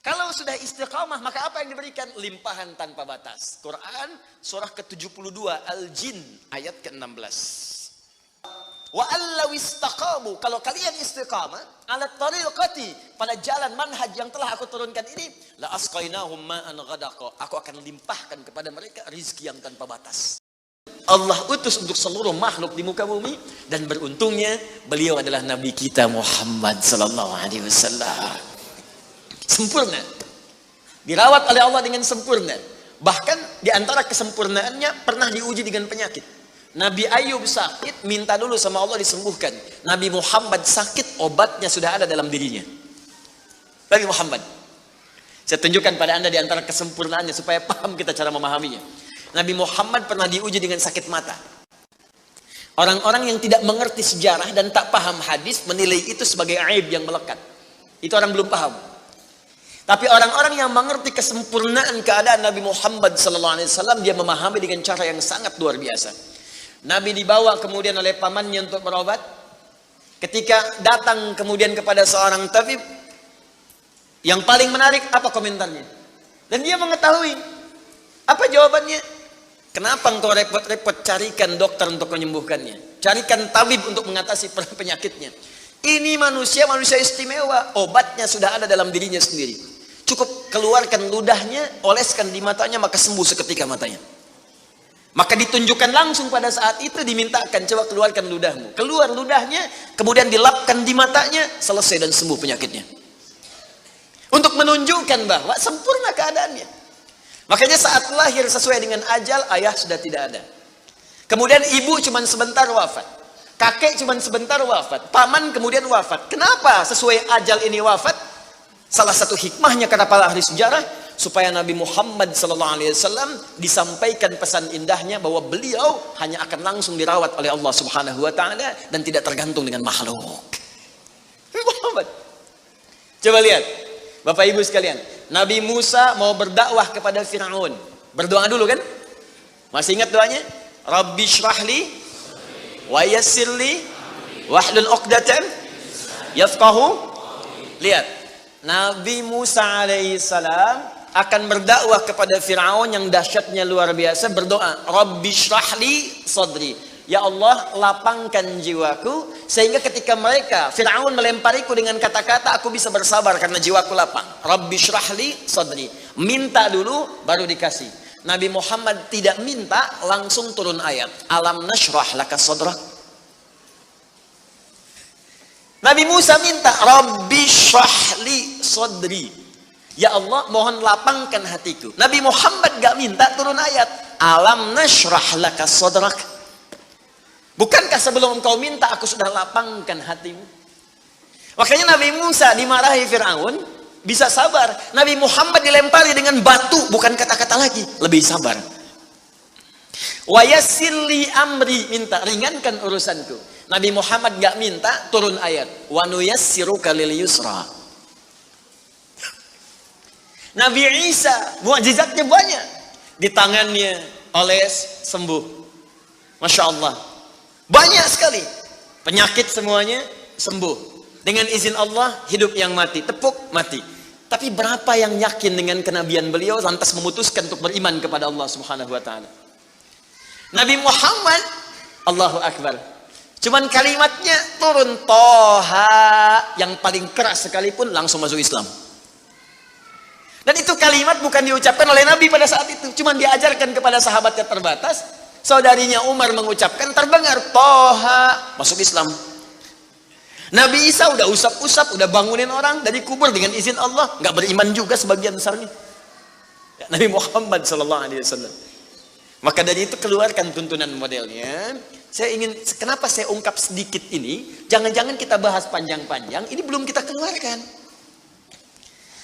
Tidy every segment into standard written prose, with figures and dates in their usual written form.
Kalau sudah istiqamah, maka apa yang diberikan? Limpahan tanpa batas. Quran surah ke-72 Al-Jin ayat ke-16. Wa allaw istaqamu, kalau kalian istiqamah ala tariqati, pada jalan manhaj yang telah aku turunkan ini, la asqainahum ma'an ghadaqa, aku akan limpahkan kepada mereka rizki yang tanpa batas. Allah utus untuk seluruh makhluk di muka bumi, dan beruntungnya beliau adalah nabi kita Muhammad sallallahu alaihi wasallam. Sempurna, dirawat oleh Allah dengan sempurna. Bahkan di antara kesempurnaannya pernah diuji dengan penyakit. Nabi Ayub sakit, minta dulu sama Allah disembuhkan. Nabi Muhammad sakit, obatnya sudah ada dalam dirinya. Nabi Muhammad, saya tunjukkan pada anda di antara kesempurnaannya supaya paham kita cara memahaminya. Nabi Muhammad pernah diuji dengan sakit mata. Orang-orang yang tidak mengerti sejarah dan tak paham hadis menilai itu sebagai aib yang melekat. Itu orang belum paham. Tapi orang-orang yang mengerti kesempurnaan keadaan Nabi Muhammad SAW, dia memahami dengan cara yang sangat luar biasa. Nabi dibawa kemudian oleh pamannya untuk berobat. Ketika datang kemudian kepada seorang tabib, yang paling menarik apa komentarnya? Dan dia mengetahui. Apa jawabannya? Kenapa engkau repot-repot carikan dokter untuk menyembuhkannya? Carikan tabib untuk mengatasi penyakitnya. Ini manusia istimewa. Obatnya sudah ada dalam dirinya sendiri. Cukup keluarkan ludahnya, oleskan di matanya, maka sembuh seketika matanya. Maka ditunjukkan langsung pada saat itu, dimintakan, coba keluarkan ludahmu. Keluar ludahnya, kemudian dilapkan di matanya, selesai dan sembuh penyakitnya. Untuk menunjukkan bahwa sempurna keadaannya. Makanya saat lahir sesuai dengan ajal, ayah sudah tidak ada. Kemudian ibu cuma sebentar wafat. Kakek cuma sebentar wafat. Paman kemudian wafat. Kenapa sesuai ajal ini wafat? Salah satu hikmahnya kata para ahli sejarah, supaya Nabi Muhammad SAW disampaikan pesan indahnya bahwa beliau hanya akan langsung dirawat oleh Allah Subhanahu wa Ta'ala dan tidak tergantung dengan makhluk. Muhammad. Coba lihat, Bapak Ibu sekalian, Nabi Musa mau berdakwah kepada Fir'aun. Berdoa dulu kan? Masih ingat doanya? Rabbi syrahli wa yassirli wahlul 'uqdatam yafqahu. Lihat, Nabi Musa alaihissalam akan berdakwah kepada Fir'aun yang dahsyatnya luar biasa, berdoa, Rabbi syrahli sadri, ya Allah lapangkan jiwaku, sehingga ketika Fir'aun melempariku dengan kata-kata, aku bisa bersabar karena jiwaku lapang. Rabbi syrahli sadri, minta dulu baru dikasih. Nabi Muhammad tidak minta, langsung turun ayat, alam nashrah laka sadrak. Nabi Musa minta, Rabbi syrahli sadri, ya Allah mohon lapangkan hatiku. Nabi Muhammad gak minta, turun ayat, alam nashrah laka sadrak. Bukankah sebelum engkau minta aku sudah lapangkan hatimu? Makanya Nabi Musa dimarahi Fir'aun bisa sabar. Nabi Muhammad dilempari dengan batu, bukan kata-kata lagi, lebih sabar. Wa yassirli amri, minta ringankan urusanku. Nabi Muhammad gak minta, turun ayat, wa nuyassiruka lil yusra. Nabi Isa mukjizatnya banyak, di tangannya oles sembuh, masya Allah, banyak sekali penyakit, semuanya sembuh dengan izin Allah. Hidup yang mati, tepuk mati. Tapi berapa yang yakin dengan kenabian beliau lantas memutuskan untuk beriman kepada Allah Subhanahu wa Ta'ala? Nabi Muhammad, Allahu Akbar, cuman kalimatnya turun, Toha, yang paling keras sekalipun langsung masuk Islam. Dan itu kalimat bukan diucapkan oleh Nabi pada saat itu, cuman diajarkan kepada sahabatnya terbatas. Saudarinya Umar mengucapkan, terdengar Toha, masuk Islam. Nabi Isa udah usap-usap, udah bangunin orang dari kubur dengan izin Allah, nggak beriman juga sebagian besarnya. Nabi Muhammad SAW. Maka dari itu keluarkan tuntunan modelnya. Saya ingin, kenapa saya ungkap sedikit ini? Jangan-jangan kita bahas panjang-panjang, ini belum kita keluarkan.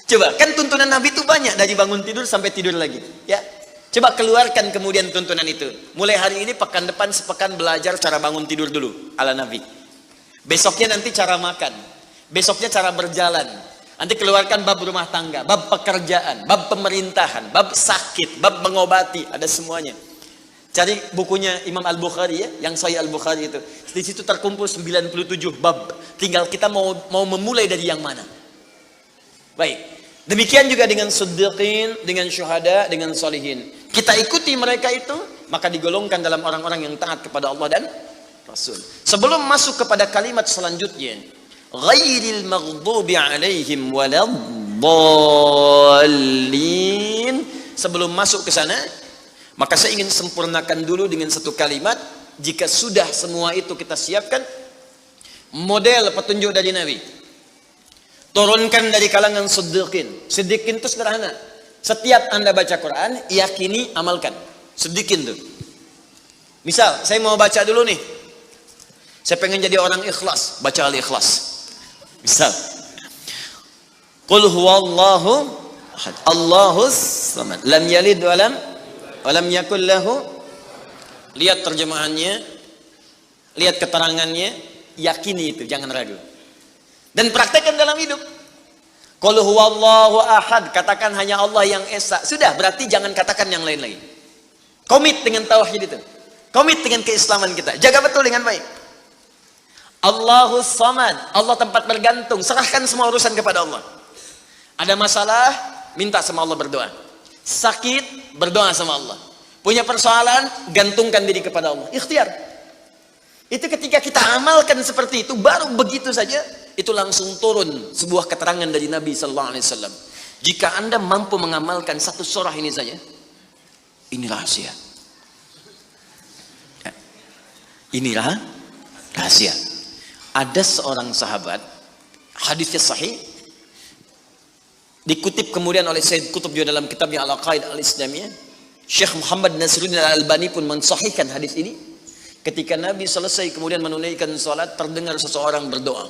Coba, kan tuntunan Nabi itu banyak, dari bangun tidur sampai tidur lagi. Ya, coba keluarkan kemudian tuntunan itu. Mulai hari ini, pekan depan sepekan belajar cara bangun tidur dulu, ala Nabi. Besoknya nanti cara makan. Besoknya cara berjalan. Nanti keluarkan bab rumah tangga, bab pekerjaan, bab pemerintahan, bab sakit, bab mengobati, ada semuanya. Cari bukunya Imam Al-Bukhari ya, yang Sahih Al-Bukhari itu. Di situ terkumpul 97 bab. Tinggal kita mau memulai dari yang mana. Baik. Demikian juga dengan siddiqin, dengan syuhada, dengan solihin. Kita ikuti mereka itu, maka digolongkan dalam orang-orang yang taat kepada Allah dan Rasul. Sebelum masuk kepada kalimat selanjutnya, ghairil maghdubi alaihim waladdallin. Sebelum masuk ke sana, maka saya ingin sempurnakan dulu dengan satu kalimat. Jika sudah semua itu kita siapkan, model petunjuk dari Nabi, turunkan dari kalangan siddiqin. Siddiqin itu sederhana. Setiap Anda baca Quran, yakini, amalkan. Siddiqin tuh. Misal, saya mau baca dulu nih. Saya pengen jadi orang ikhlas, baca al-ikhlas. Misal, qul huwallahu ahad, Allahus samad, lam yalid wa lam yakul lahu. Lihat terjemahannya, lihat keterangannya, yakini itu, jangan ragu. Dan praktekkan dalam hidup. Qul huwallahu ahad, katakan hanya Allah yang esa. Sudah, berarti jangan katakan yang lain lagi. Komit dengan tauhid itu. Komit dengan keislaman kita. Jaga betul dengan baik. Allahus samad, Allah tempat bergantung. Serahkan semua urusan kepada Allah. Ada masalah, minta sama Allah, berdoa. Sakit, berdoa sama Allah. Punya persoalan, gantungkan diri kepada Allah. Ikhtiar. Itu ketika kita amalkan seperti itu, baru begitu saja, itu langsung turun sebuah keterangan dari Nabi Sallallahu Alaihi Wasallam. Jika Anda mampu mengamalkan satu surah ini saja, ini rahasia. Inilah rahasia. Ada seorang sahabat, hadisnya sahih, dikutip kemudian oleh Sayyid Qutb juga dalam kitabnya Al-Aqaid Al-Islamiyah. Syekh Muhammad Nasiruddin Al-Albani pun mensahihkan hadis ini. Ketika Nabi selesai kemudian menunaikan salat, terdengar seseorang berdoa.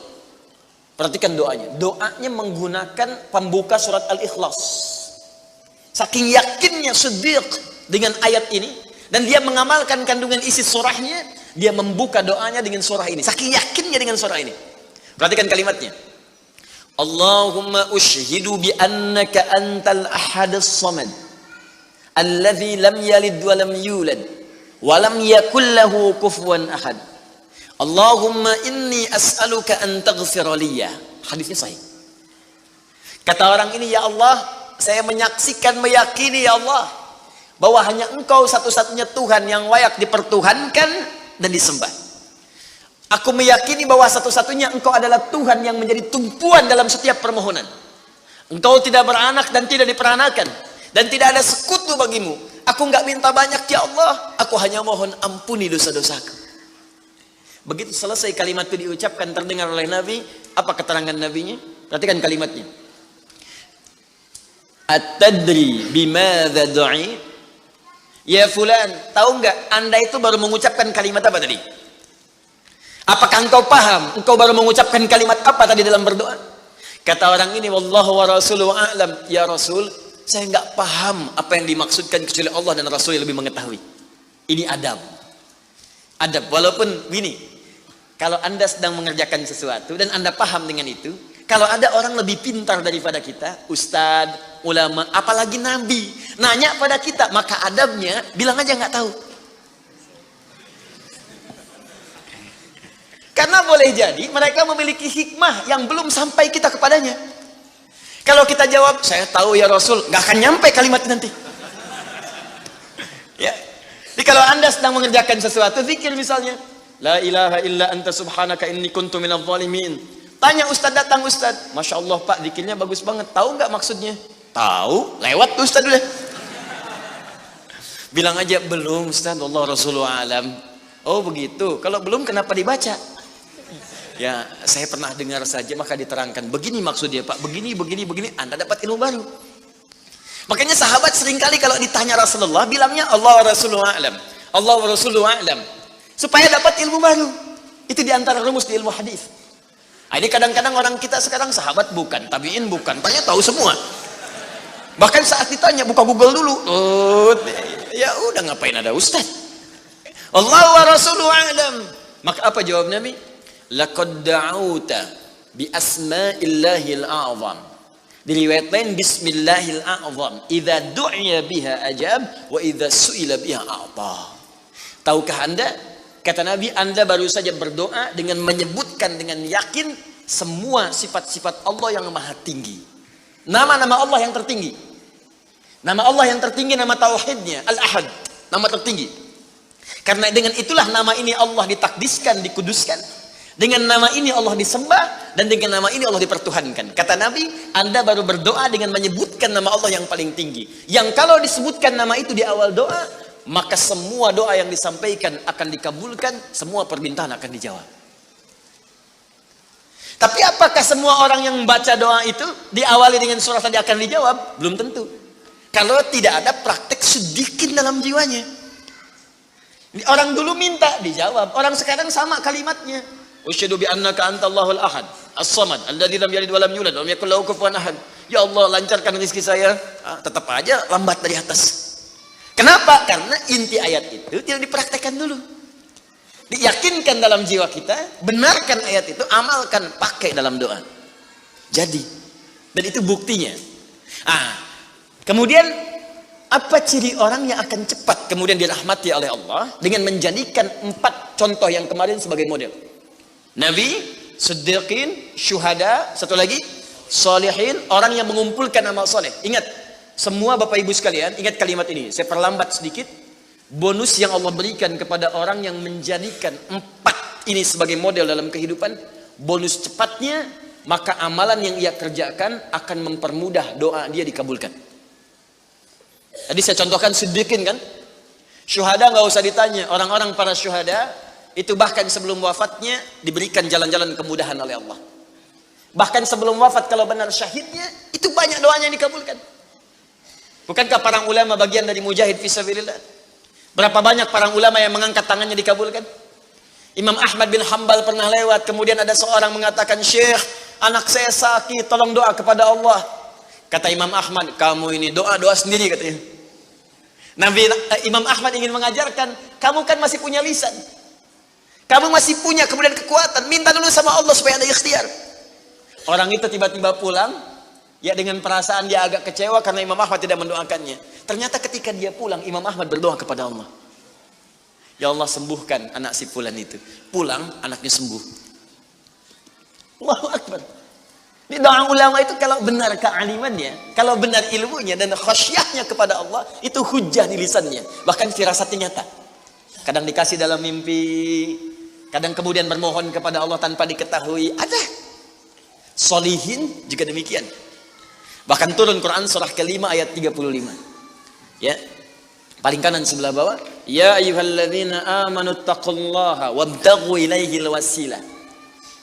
Perhatikan doanya. Doanya menggunakan pembuka surat Al-Ikhlas. Saking yakinnya Siddiq dengan ayat ini, dan dia mengamalkan kandungan isi surahnya, dia membuka doanya dengan surah ini. Saking yakinnya dengan surah ini. Perhatikan kalimatnya. Allahumma ushhidu bi annaka antal ahadus samad, alladzi lam yalid wa lam yulad wa lam yakul lahu kufuwan ahad. Allahumma inni as'aluka an taghfira liya. Hadisnya sahih. Kata orang ini, ya Allah, saya menyaksikan, meyakini ya Allah, bahwa hanya Engkau satu-satunya Tuhan yang layak dipertuhankan dan disembah. Aku meyakini bahwa satu-satunya Engkau adalah Tuhan yang menjadi tumpuan dalam setiap permohonan. Engkau tidak beranak dan tidak diperanakan, dan tidak ada sekutu bagimu. Aku nggak minta banyak ya Allah, aku hanya mohon ampuni dosa-dosaku. Begitu selesai kalimat itu diucapkan, terdengar oleh Nabi. Apa keterangan Nabinya? Perhatikan kalimatnya. At-tadri bimadza du'i? Ya fulan, tahu nggak Anda itu baru mengucapkan kalimat apa tadi? Apakah engkau paham? Engkau baru mengucapkan kalimat apa tadi dalam berdoa? Kata orang ini, wallahu wa rasuluhu a'lam. Ya Rasul, saya nggak paham apa yang dimaksudkan kecuali Allah dan Rasul yang lebih mengetahui. Ini adab. Adab, walaupun gini, kalau Anda sedang mengerjakan sesuatu dan Anda paham dengan itu, kalau ada orang lebih pintar daripada kita, ustadz, ulama, apalagi nabi, nanya pada kita, maka adabnya bilang aja nggak tahu. Karena boleh jadi mereka memiliki hikmah yang belum sampai kita kepadanya. Kalau kita jawab, saya tahu ya Rasul, nggak akan nyampe kalimat nanti. Ya. Jadi kalau Anda sedang mengerjakan sesuatu, zikir misalnya, la ilaha illa anta subhanaka inni kuntu minadh dhalimin. Tanya ustaz, datang ustaz, masya Allah pak, zikirnya bagus banget. Tahu nggak maksudnya? Tahu, lewat tuh ustaz udah. Bilang aja belum ustaz, Allah Rasulullah alam. Oh begitu. Kalau belum kenapa dibaca? Ya saya pernah dengar saja, maka diterangkan. Begini maksudnya pak, begini. Anda dapat ilmu baru. Makanya sahabat seringkali kalau ditanya Rasulullah, bilangnya Allah Rasulullah alam. Allah Rasulullah alam. Supaya dapat ilmu baru. Itu diantara rumus di ilmu hadis. Nah, ini kadang-kadang orang kita sekarang sahabat bukan, tabiin bukan, tanya tahu semua. Bahkan saat ditanya buka Google dulu. Ya udah, ngapain ada ustaz? Allah wa Rasulullah alam. Maka apa jawab Nabi? Laqad da'auta bi asma'illahil a'zam. Diriwayat lain bismillahil a'zam. Idza du'iya biha ajab wa idza su'ila biha a'ta. Tahukah Anda? Kata Nabi, Anda baru saja berdoa dengan menyebutkan dengan yakin semua sifat-sifat Allah yang maha tinggi. Nama-nama Allah yang tertinggi. Nama Allah yang tertinggi, nama tauhidnya, Al-Ahad, nama tertinggi. Karena dengan itulah nama ini Allah ditakdiskan, dikuduskan. Dengan nama ini Allah disembah, dan dengan nama ini Allah dipertuhankan. Kata Nabi, Anda baru berdoa dengan menyebutkan nama Allah yang paling tinggi. Yang kalau disebutkan nama itu di awal doa, maka semua doa yang disampaikan akan dikabulkan, semua permintaan akan dijawab. Tapi apakah semua orang yang membaca doa itu diawali dengan surah tadi akan dijawab? Belum tentu. Kalau tidak ada praktek sedikit dalam jiwanya. Orang dulu minta dijawab, orang sekarang sama kalimatnya. Usyhadu bi annaka antallahul ahad, as-samad, alladzi lam yalid wa lam yulad wa lam yakul lahu kufuwan ahad. Ya Allah, lancarkan rezeki saya. Tetap aja lambat dari atas. Kenapa? Karena inti ayat itu tidak dipraktekkan dulu. Diyakinkan dalam jiwa kita, benarkan ayat itu, amalkan, pakai dalam doa. Jadi, dan itu buktinya. Kemudian apa ciri orang yang akan cepat kemudian dirahmati oleh Allah dengan menjadikan 4 contoh yang kemarin sebagai model? Nabi, Siddiqin, Syuhada, satu lagi Salihin, orang yang mengumpulkan amal soleh. Ingat, semua Bapak Ibu sekalian, ingat kalimat ini. Saya perlambat sedikit. Bonus yang Allah berikan kepada orang yang menjadikan 4 ini sebagai model dalam kehidupan, bonus cepatnya, maka amalan yang ia kerjakan akan mempermudah doa dia dikabulkan. Tadi saya contohkan Siddiqin kan, syuhada nggak usah ditanya, orang-orang para syuhada itu bahkan sebelum wafatnya diberikan jalan-jalan kemudahan oleh Allah. Bahkan sebelum wafat kalau benar syahidnya, itu banyak doanya yang dikabulkan. Bukankah para ulama bagian dari mujahid fisabilillah? Berapa banyak para ulama yang mengangkat tangannya dikabulkan? Imam Ahmad bin Hanbal pernah lewat, kemudian ada seorang mengatakan, Syekh, anak saya sakit, tolong doa kepada Allah. Kata Imam Ahmad, kamu ini doa-doa sendiri katanya. Imam Ahmad ingin mengajarkan, kamu kan masih punya lisan. Kamu masih punya kemudian kekuatan, minta dulu sama Allah supaya ada ikhtiar. Orang itu tiba-tiba pulang, ya dengan perasaan dia agak kecewa karena Imam Ahmad tidak mendoakannya. Ternyata ketika dia pulang, Imam Ahmad berdoa kepada Allah. Ya Allah, sembuhkan anak si fulan itu. Pulang, anaknya sembuh. Allahu Akbar. Di doa ulama itu kalau benar kealimannya, kalau benar ilmunya dan khasyahnya kepada Allah, itu hujah di lisannya. Bahkan firasatnya nyata. Kadang dikasih dalam mimpi, kadang kemudian bermohon kepada Allah tanpa diketahui. Ada. Solihin juga demikian. Bahkan turun Quran surah ke-5 ayat 35. Ya. Paling kanan sebelah bawah, ya ayyuhalladzina amanu taqullaha wabtaghu ilaihil wasilah.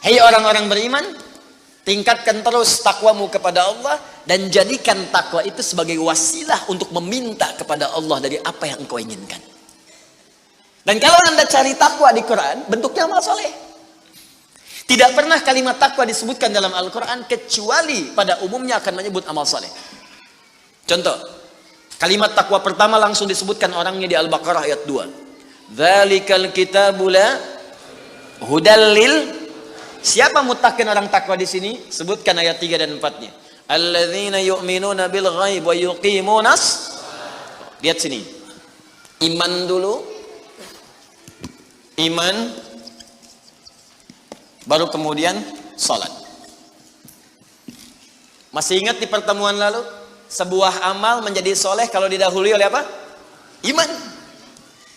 Hai orang-orang beriman, tingkatkan terus takwamu kepada Allah dan jadikan takwa itu sebagai wasilah untuk meminta kepada Allah dari apa yang engkau inginkan. Dan kalau Anda cari takwa di Quran, bentuknya amal soleh. Tidak pernah kalimat takwa disebutkan dalam Al-Quran kecuali pada umumnya akan menyebut amal soleh. Contoh, kalimat takwa pertama langsung disebutkan orangnya di Al-Baqarah ayat 2. Dzalikal kitabu la hudal lil. Siapa muttaqin orang takwa di sini? Sebutkan ayat 3 dan 4-nya. Alladzina yu'minuna bil ghaib wa yuqimunas. Lihat sini. Iman dulu. Iman baru kemudian salat. Masih ingat di pertemuan lalu? Sebuah amal menjadi soleh kalau didahului oleh apa? Iman.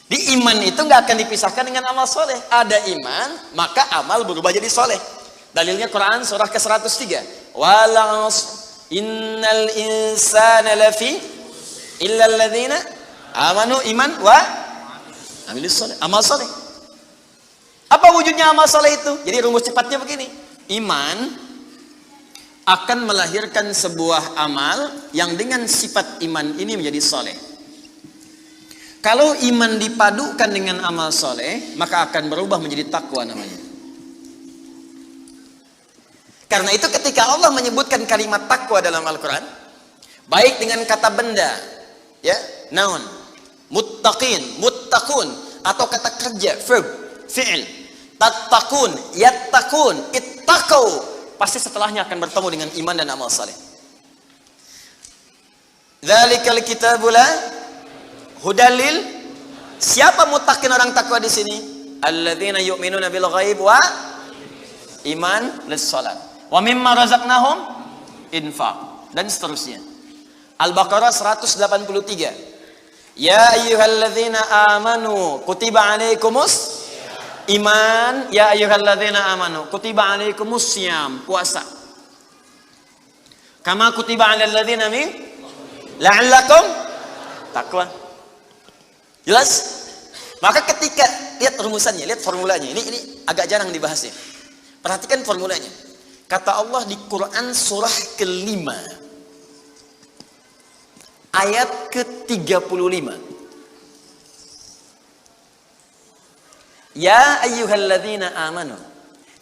Di iman itu nggak akan dipisahkan dengan amal soleh. Ada iman, maka amal berubah jadi soleh. Dalilnya Quran surah ke-103. Walas innal insana lafi illal ladzina amanu iman wa amilis soleh. Amal soleh. Apa wujudnya amal soleh itu? Jadi rumus cepatnya begini. Iman akan melahirkan sebuah amal yang dengan sifat iman ini menjadi soleh. Kalau iman dipadukan dengan amal soleh, maka akan berubah menjadi takwa namanya. Karena itu ketika Allah menyebutkan kalimat takwa dalam Al-Quran, baik dengan kata benda, ya, noun, muttaqin, muttaqun, atau kata kerja, verb, fi'il, tattaqun, yattaqun, ittaqau, pasti setelahnya akan bertemu dengan iman dan amal saleh. Dzalikal kitabu la hudalil. Siapa muttaqin orang takwa di sini? Alladzina yu'minuna bil ghaib wa iman lis salat. Wa mimma razaqnahum infaq. dan seterusnya. Al-Baqarah 183. Ya ayyuhalladzina amanu kutiba alaikumus iman. Ya ayyuhalladzina amanu kutiba alaikumus syiyam, puasa. Kama kutiba alal ladzina min la'allakum taqwa. Jelas? Maka ketika lihat rumusannya, lihat formulanya. Ini agak jarang dibahasnya. Perhatikan formulanya. Kata Allah di Quran surah ke-5 ayat ke-35. Ya ayyuhalladzina amanu.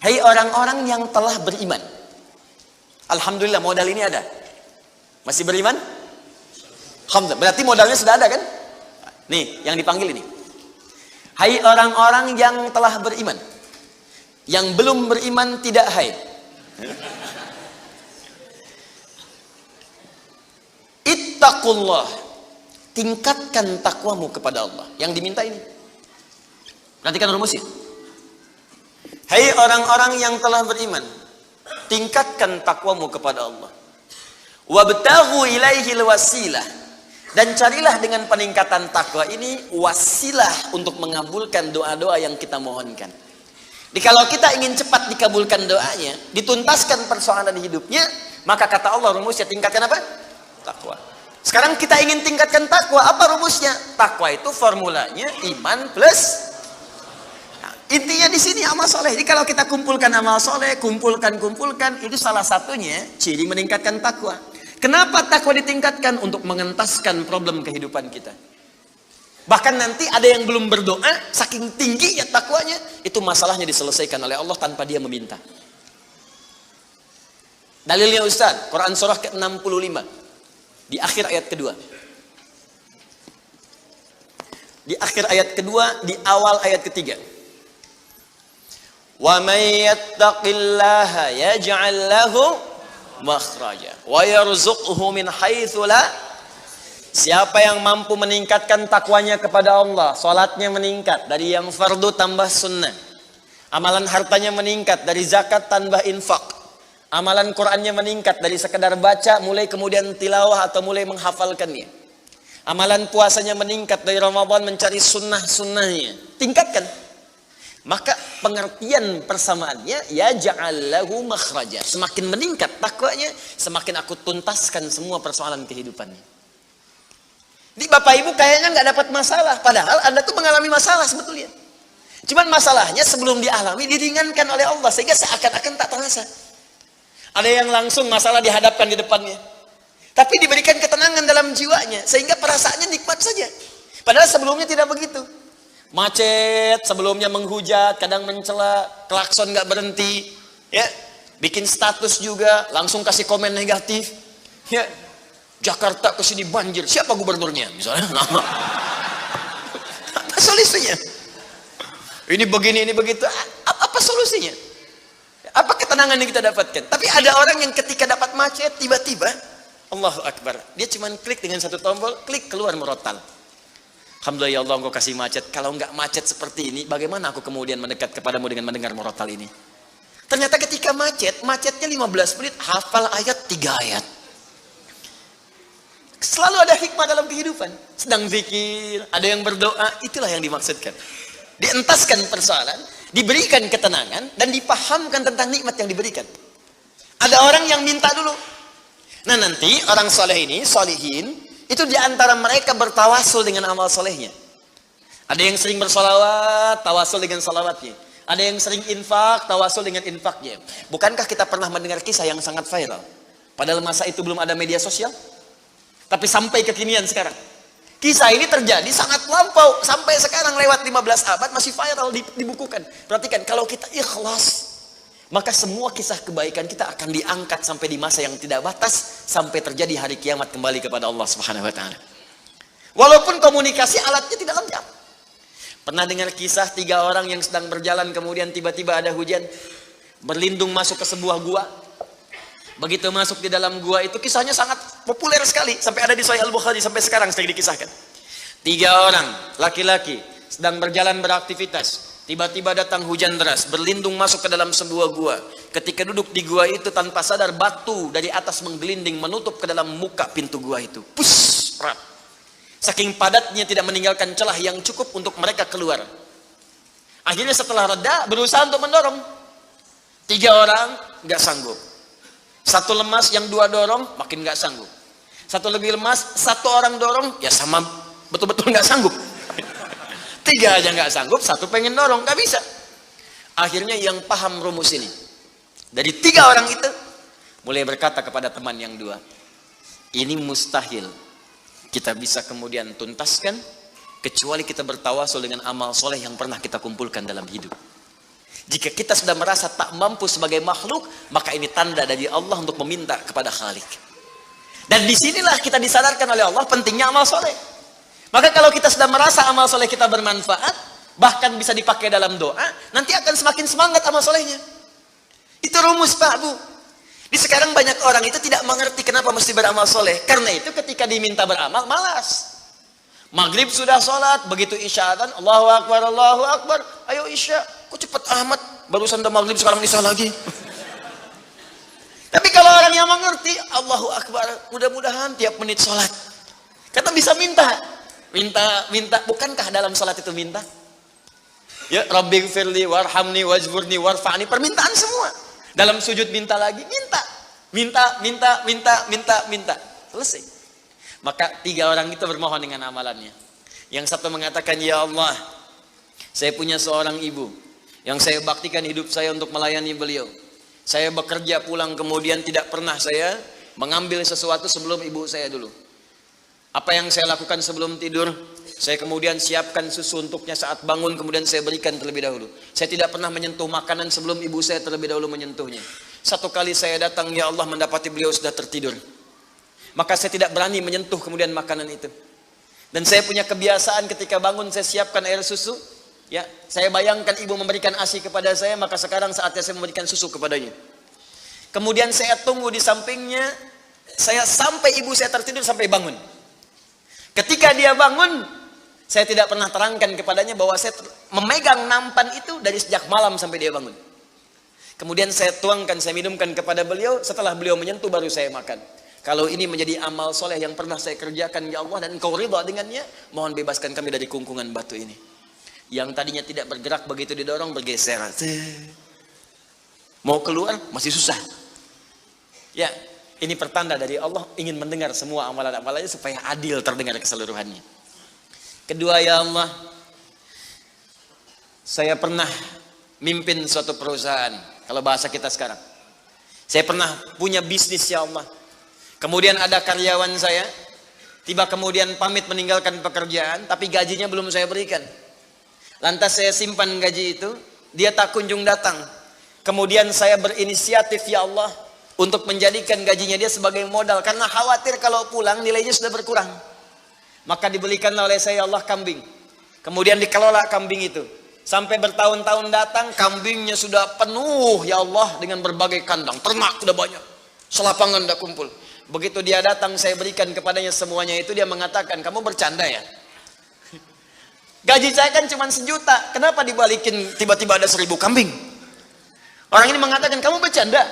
Hai orang-orang yang telah beriman. Alhamdulillah modal ini ada. Masih beriman? Alhamdulillah. Berarti modalnya sudah ada kan? Nih, yang dipanggil ini. Hai orang-orang yang telah beriman. Yang belum beriman tidak haid. Ittaqullah. Tingkatkan takwamu kepada Allah. Yang diminta ini. Perhatikan rumusnya. Hai orang-orang yang telah beriman, tingkatkan takwamu kepada Allah. Wabtaghu ilaihil wasilah. Dan carilah dengan peningkatan takwa ini wasilah untuk mengabulkan doa-doa yang kita mohonkan. Jadi kalau kita ingin cepat dikabulkan doanya, dituntaskan persoalan hidupnya, maka kata Allah rumusnya tingkatkan apa? Takwa. Sekarang kita ingin tingkatkan takwa, apa rumusnya? Takwa itu formulanya iman plus. Nah, intinya di sini amal soleh. Jadi kalau kita kumpulkan amal soleh, kumpulkan, itu salah satunya ciri meningkatkan takwa. Kenapa takwa ditingkatkan? Untuk mengentaskan problem kehidupan kita. Bahkan nanti ada yang belum berdoa, saking tinggi ya takwanya, itu masalahnya diselesaikan oleh Allah tanpa dia meminta. Dalilnya Ustaz, Quran surah ke-65 di akhir ayat kedua. Di akhir ayat kedua, di awal ayat ketiga. Wa may yattaqillaha yaj'al lahu makhraja wa yarzuqhu min haitsu la. Siapa yang mampu meningkatkan takwanya kepada Allah, salatnya meningkat dari yang fardu tambah sunnah, amalan hartanya meningkat dari zakat tambah infak, amalan Qur'annya meningkat dari sekedar baca mulai kemudian tilawah atau mulai menghafalkannya, amalan puasanya meningkat dari Ramadan mencari sunnah-sunnahnya, tingkatkan. Maka pengertian persamaannya ya ja'allahu makhraja. Semakin meningkat takwanya, semakin aku tuntaskan semua persoalan kehidupannya. Jadi Bapak Ibu kayaknya nggak dapat masalah, padahal Anda tuh mengalami masalah sebetulnya. Cuman masalahnya sebelum dialami diringankan oleh Allah sehingga seakan-akan tak terasa. Ada yang langsung masalah dihadapkan di depannya, tapi diberikan ketenangan dalam jiwanya sehingga perasaannya nikmat saja. Padahal sebelumnya tidak begitu. Macet, sebelumnya menghujat, kadang mencela, klakson nggak berhenti, ya, bikin status juga, langsung kasih komen negatif, ya. Jakarta kesini banjir, siapa gubernurnya misalnya? Apa solusinya? Ini begini, ini begitu. Apa solusinya? Apa ketenangan yang kita dapatkan? Tapi ada orang yang ketika dapat macet, tiba-tiba Allahu Akbar, dia cuma klik dengan satu tombol, klik keluar merotal. Alhamdulillah ya Allah, engkau kasih macet. Kalau enggak macet seperti ini, bagaimana aku kemudian mendekat kepadamu dengan mendengar merotal ini? Ternyata ketika macetnya 15 menit, hafal ayat 3 ayat. Selalu ada hikmah dalam kehidupan. Sedang zikir, ada yang berdoa, itulah yang dimaksudkan. Dientaskan persoalan, diberikan ketenangan, dan dipahamkan tentang nikmat yang diberikan. Ada orang yang minta dulu. Nah nanti orang soleh ini, solihin, itu diantara mereka bertawasul dengan amal solehnya. Ada yang sering bersolawat, tawasul dengan salawatnya. Ada yang sering infak, tawasul dengan infaknya. Bukankah kita pernah mendengar kisah yang sangat viral? Padahal masa itu belum ada media sosial. Tapi sampai kekinian sekarang. Kisah ini terjadi sangat lampau. Sampai sekarang lewat 15 abad masih viral dibukukan. Perhatikan, kalau kita ikhlas, maka semua kisah kebaikan kita akan diangkat sampai di masa yang tidak batas. Sampai terjadi hari kiamat kembali kepada Allah Subhanahu wa ta'ala. Walaupun komunikasi alatnya tidak lengkap. Pernah dengar kisah 3 orang yang sedang berjalan kemudian tiba-tiba ada hujan. Berlindung masuk ke sebuah gua. Begitu masuk di dalam gua itu kisahnya sangat populer sekali. Sampai ada di Sahih Al-Bukhari sampai sekarang sedang dikisahkan. 3 orang laki-laki sedang berjalan beraktivitas. Tiba-tiba datang hujan deras, berlindung masuk ke dalam sebuah gua. Ketika duduk di gua itu tanpa sadar batu dari atas menggelinding menutup ke dalam muka pintu gua itu. Pus, rap. Saking padatnya tidak meninggalkan celah yang cukup untuk mereka keluar. Akhirnya setelah reda berusaha untuk mendorong. 3 orang nggak sanggup. 1 lemas, yang 2 dorong makin nggak sanggup. 1 lebih lemas, 1 orang dorong ya sama betul-betul nggak sanggup. 3 aja nggak sanggup, 1 pengen dorong, nggak bisa. Akhirnya yang paham rumus ini, dari 3 orang itu, mulai berkata kepada teman yang 2, ini mustahil kita bisa kemudian tuntaskan, kecuali kita bertawasul dengan amal soleh yang pernah kita kumpulkan dalam hidup. Jika kita sudah merasa tak mampu sebagai makhluk, maka ini tanda dari Allah untuk meminta kepada Khalik. Dan disinilah kita disadarkan oleh Allah pentingnya amal soleh. Maka kalau kita sudah merasa amal soleh kita bermanfaat, bahkan bisa dipakai dalam doa, nanti akan semakin semangat amal solehnya. Itu rumus Pak Bu. Di sekarang banyak orang itu tidak mengerti kenapa mesti beramal soleh. Karena itu ketika diminta beramal, malas. Maghrib sudah sholat, begitu isya adzan, Allahu Akbar, ayo isya. Kok cepet amat, barusan udah maghrib sekarang isya lagi. Tapi kalau orang yang mengerti, Allahu Akbar, mudah-mudahan tiap menit sholat. Kata bisa minta. Minta, bukankah dalam salat itu minta? Ya, Rabbighfirli warhamni wajburni warfa'ni, permintaan semua. Dalam sujud minta lagi, minta. Selesai. Maka 3 orang itu bermohon dengan amalannya. Yang satu mengatakan, ya Allah, saya punya seorang ibu yang saya baktikan hidup saya untuk melayani beliau. Saya bekerja pulang kemudian tidak pernah saya mengambil sesuatu sebelum ibu saya dulu. Apa yang saya lakukan sebelum tidur, saya kemudian siapkan susu untuknya saat bangun, kemudian saya berikan terlebih dahulu. Saya tidak pernah menyentuh makanan sebelum ibu saya terlebih dahulu menyentuhnya. 1 kali saya datang, ya Allah, mendapati beliau sudah tertidur. Maka saya tidak berani menyentuh kemudian makanan itu. Dan saya punya kebiasaan ketika bangun saya siapkan air susu. Ya, saya bayangkan ibu memberikan ASI kepada saya, maka sekarang saatnya saya memberikan susu kepadanya. Kemudian saya tunggu di sampingnya, saya sampai ibu saya tertidur sampai bangun. Ketika dia bangun, saya tidak pernah terangkan kepadanya bahwa saya memegang nampan itu dari sejak malam sampai dia bangun. Kemudian saya tuangkan, saya minumkan kepada beliau, setelah beliau menyentuh baru saya makan. Kalau ini menjadi amal soleh yang pernah saya kerjakan, ya Allah, dan Engkau ridha dengannya, mohon bebaskan kami dari kungkungan batu ini. Yang tadinya tidak bergerak, begitu didorong bergeser. Mau keluar masih susah. Ya, ini pertanda dari Allah ingin mendengar semua amalan-amalannya supaya adil terdengar keseluruhannya. Kedua, ya Allah, saya pernah mimpin suatu perusahaan, kalau bahasa kita sekarang. Saya pernah punya bisnis, ya Allah. Kemudian ada karyawan saya, tiba kemudian pamit meninggalkan pekerjaan, tapi gajinya belum saya berikan. Lantas saya simpan gaji itu, dia tak kunjung datang. Kemudian saya berinisiatif, ya Allah, untuk menjadikan gajinya dia sebagai modal, karena khawatir kalau pulang nilainya sudah berkurang. Maka dibelikanlah oleh saya, ya Allah, kambing. Kemudian dikelola kambing itu sampai bertahun-tahun datang, kambingnya sudah penuh, ya Allah, dengan berbagai kandang, ternak sudah banyak, selapangan sudah kumpul. Begitu dia datang, saya berikan kepadanya semuanya itu, dia mengatakan, kamu bercanda ya? Gaji saya kan cuma 1 juta, kenapa dibalikin tiba-tiba ada 1000 kambing? Orang ini mengatakan, kamu bercanda?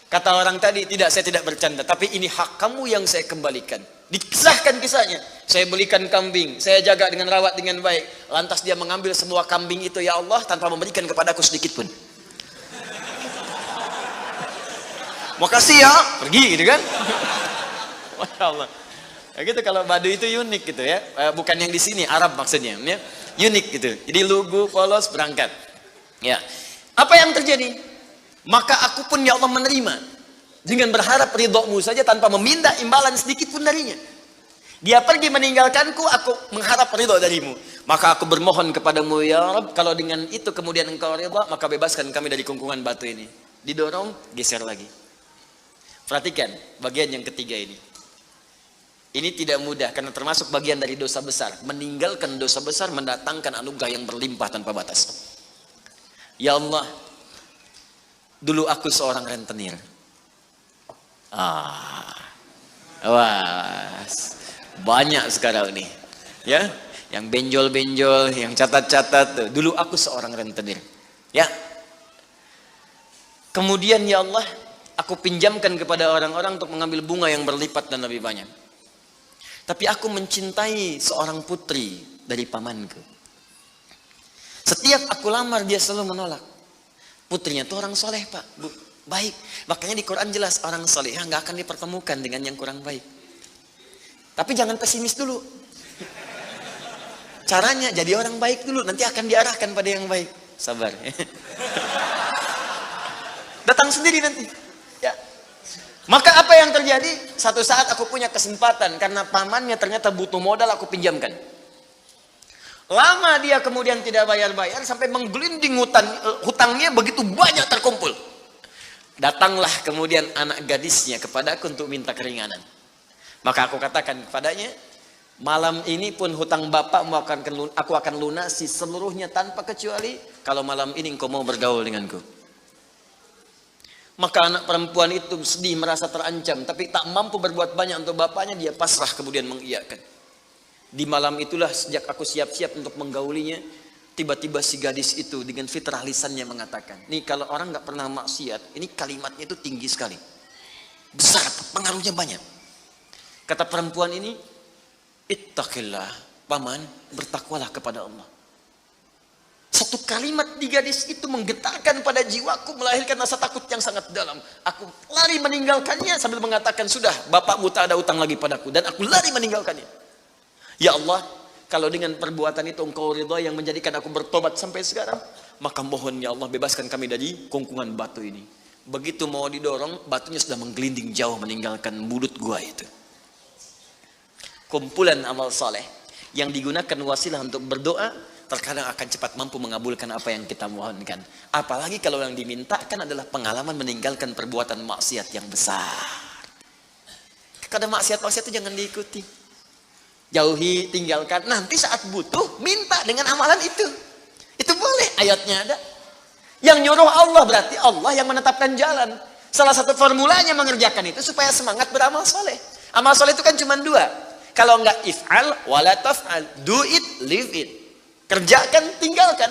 Kata orang tadi, tidak, saya tidak bercanda, tapi ini hak kamu yang saya kembalikan. Dikisahkan kisahnya, saya belikan kambing, saya jaga dengan rawat dengan baik. Lantas dia mengambil semua kambing itu, ya Allah, tanpa memberikan kepadaku sedikit pun. Makasih ya, pergi gitu kan. Masya Allah. Ya gitu, kalau Baduy itu unik gitu ya, bukan yang di sini, Arab maksudnya, ya. Unik gitu. Jadi lugu, polos, berangkat. Ya. Apa yang terjadi? Maka aku pun, ya Allah, menerima dengan berharap ridhomu saja tanpa meminta imbalan sedikit pun darinya. Dia pergi meninggalkanku, aku mengharap ridho darimu. Maka aku bermohon kepadamu, ya Rabb, kalau dengan itu kemudian engkau ridho, maka bebaskan kami dari kungkungan batu ini. Didorong, geser lagi. Perhatikan bagian yang ketiga ini. Ini tidak mudah karena termasuk bagian dari dosa besar. Meninggalkan dosa besar mendatangkan anugerah yang berlimpah tanpa batas. Ya Allah, dulu aku seorang rentenir. Wah, banyak sekarang nih. Ya, Yang benjol-benjol, yang catat-catat. Dulu aku seorang rentenir. Ya. Kemudian ya Allah, aku pinjamkan kepada orang-orang untuk mengambil bunga yang berlipat dan lebih banyak. Tapi aku mencintai seorang putri dari pamanku. Setiap aku lamar dia selalu menolak. Putrinya itu orang soleh Pak, Bu, baik. Makanya di Quran jelas orang soleh nggak akan dipertemukan dengan yang kurang baik. Tapi jangan pesimis dulu. Caranya jadi orang baik dulu, nanti akan diarahkan pada yang baik. Sabar. Datang sendiri nanti. Ya. Maka apa yang terjadi? Satu saat aku punya kesempatan karena pamannya ternyata butuh modal, aku pinjamkan. Lama dia kemudian tidak bayar-bayar sampai menggelinding hutangnya begitu banyak terkumpul. Datanglah kemudian anak gadisnya kepadaku untuk minta keringanan. Maka aku katakan kepadanya, malam ini pun hutang bapakmu aku akan lunasi seluruhnya tanpa kecuali kalau malam ini engkau mau bergaul denganku. Maka anak perempuan itu sedih, merasa terancam, tapi tak mampu berbuat banyak untuk bapaknya, dia pasrah kemudian mengiyakan. Di malam itulah sejak aku siap-siap untuk menggaulinya, tiba-tiba si gadis itu dengan fitrah lisannya mengatakan, nih kalau orang nggak pernah maksiat, ini kalimatnya itu tinggi sekali, besar, pengaruhnya banyak. Kata perempuan ini, ittaqillah, paman, bertakwalah kepada Allah. Satu kalimat di gadis itu menggetarkan pada jiwaku, melahirkan rasa takut yang sangat dalam. Aku lari meninggalkannya sambil mengatakan, sudah, bapakmu tak ada utang lagi padaku, dan aku lari meninggalkannya. Ya Allah, kalau dengan perbuatan itu engkau ridha yang menjadikan aku bertobat sampai sekarang, maka mohon ya Allah bebaskan kami dari kungkungan batu ini. Begitu mau didorong, batunya sudah menggelinding jauh meninggalkan mulut gua itu. Kumpulan amal saleh yang digunakan wasilah untuk berdoa terkadang akan cepat mampu mengabulkan apa yang kita mohonkan. Apalagi kalau yang dimintakan adalah pengalaman meninggalkan perbuatan maksiat yang besar. Kadang maksiat-maksiat itu jangan diikuti. Jauhi, tinggalkan. Nanti saat butuh, minta dengan amalan itu. Itu boleh, ayatnya ada. Yang nyuruh Allah berarti Allah yang menetapkan jalan. Salah satu formulanya mengerjakan itu supaya semangat beramal soleh. Amal soleh itu kan cuma dua. Kalau enggak if'al, wala taf'al. Do it, live it. Kerjakan, tinggalkan.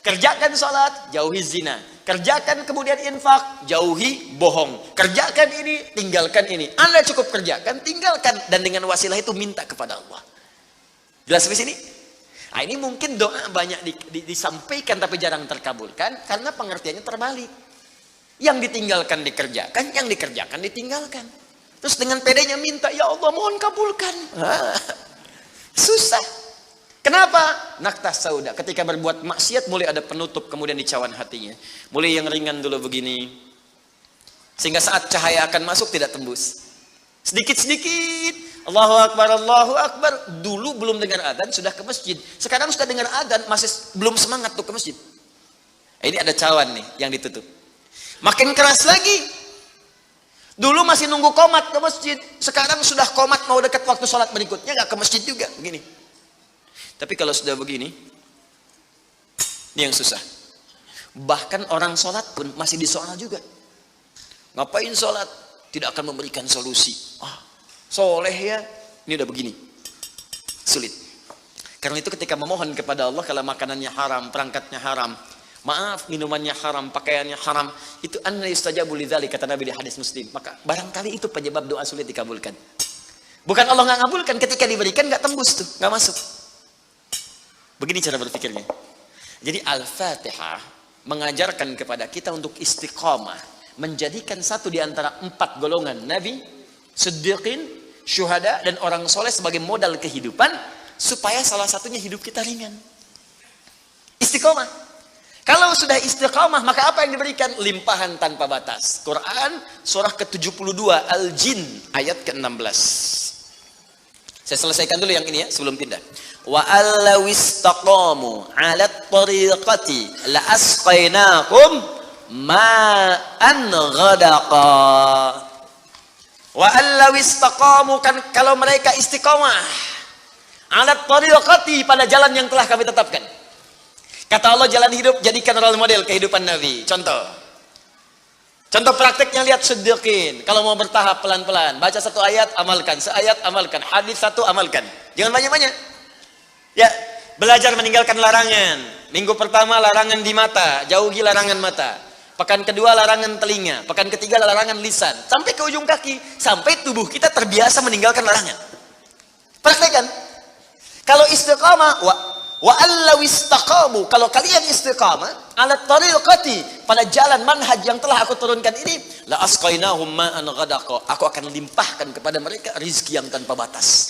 Kerjakan sholat, jauhi zina. Kerjakan kemudian infak, jauhi bohong. Kerjakan ini, tinggalkan ini. Anda cukup kerjakan, tinggalkan. Dan dengan wasilah itu minta kepada Allah. Jelas sampai sini? Nah, ini mungkin doa banyak disampaikan tapi jarang terkabulkan. Karena pengertiannya terbalik. Yang ditinggalkan dikerjakan, yang dikerjakan ditinggalkan. Terus dengan pedenya minta, ya Allah mohon kabulkan. Susah. Kenapa? Naktah sauda. Ketika berbuat maksiat mulai ada penutup, kemudian dicawan hatinya. Mulai yang ringan dulu begini. Sehingga saat cahaya akan masuk tidak tembus. Sedikit-sedikit. Allahu Akbar, Allahu Akbar. Dulu belum dengar adzan sudah ke masjid. Sekarang sudah dengar adzan masih belum semangat tuh ke masjid. Ini ada cawan nih yang ditutup. Makin keras lagi. Dulu masih nunggu qomat ke masjid. Sekarang sudah qomat mau dekat waktu sholat berikutnya gak ke masjid juga. Begini. Tapi kalau sudah begini, ini yang susah. Bahkan orang sholat pun masih disoal juga. Ngapain sholat? Tidak akan memberikan solusi. Soleh ya, ini udah begini. Sulit. Karena itu ketika memohon kepada Allah, kalau makanannya haram, perangkatnya haram, maaf, minumannya haram, pakaiannya haram, itu anna yustajabu lidzalik, kata Nabi di hadis Muslim. Maka barangkali itu penyebab doa sulit dikabulkan. Bukan Allah nggak ngabulkan, ketika diberikan nggak tembus tuh, nggak masuk. Begini cara berpikirnya. Jadi Al-Fatihah mengajarkan kepada kita untuk istiqamah, menjadikan satu di antara 4 golongan Nabi, Siddiqin, Syuhada, dan orang soleh sebagai modal kehidupan, supaya salah satunya hidup kita ringan. Istiqamah. Kalau sudah istiqamah, maka apa yang diberikan? Limpahan tanpa batas. Quran surah ke-72 Al-Jin ayat ke-16. Saya selesaikan dulu yang ini ya sebelum pindah. Wa allaw istaqamu 'ala at-tariqati la asqainakum ma'an ghadaqa. Wa allaw istaqamu, kan kalau mereka istiqamah 'ala at-tariqati, pada jalan yang telah kami tetapkan. Kata Allah jalan hidup jadikan role model kehidupan Nabi. Contoh prakteknya lihat Siddiqin. Kalau mau bertahap pelan-pelan, baca 1 ayat amalkan, seayat amalkan, hadis 1 amalkan. Jangan banyak-banyak. Ya, belajar meninggalkan larangan. Minggu pertama larangan di mata, jauhi larangan mata. Pekan kedua larangan telinga, pekan ketiga larangan lisan, sampai ke ujung kaki, sampai tubuh kita terbiasa meninggalkan larangan. Praktekkan. Kalau istiqamah, wa allaw istaqamu, kalau kalian istiqamah ala tariqati, pada jalan manhaj yang telah aku turunkan ini, la asqainahum ma'an ghadaqa, aku akan limpahkan kepada mereka rizki yang tanpa batas.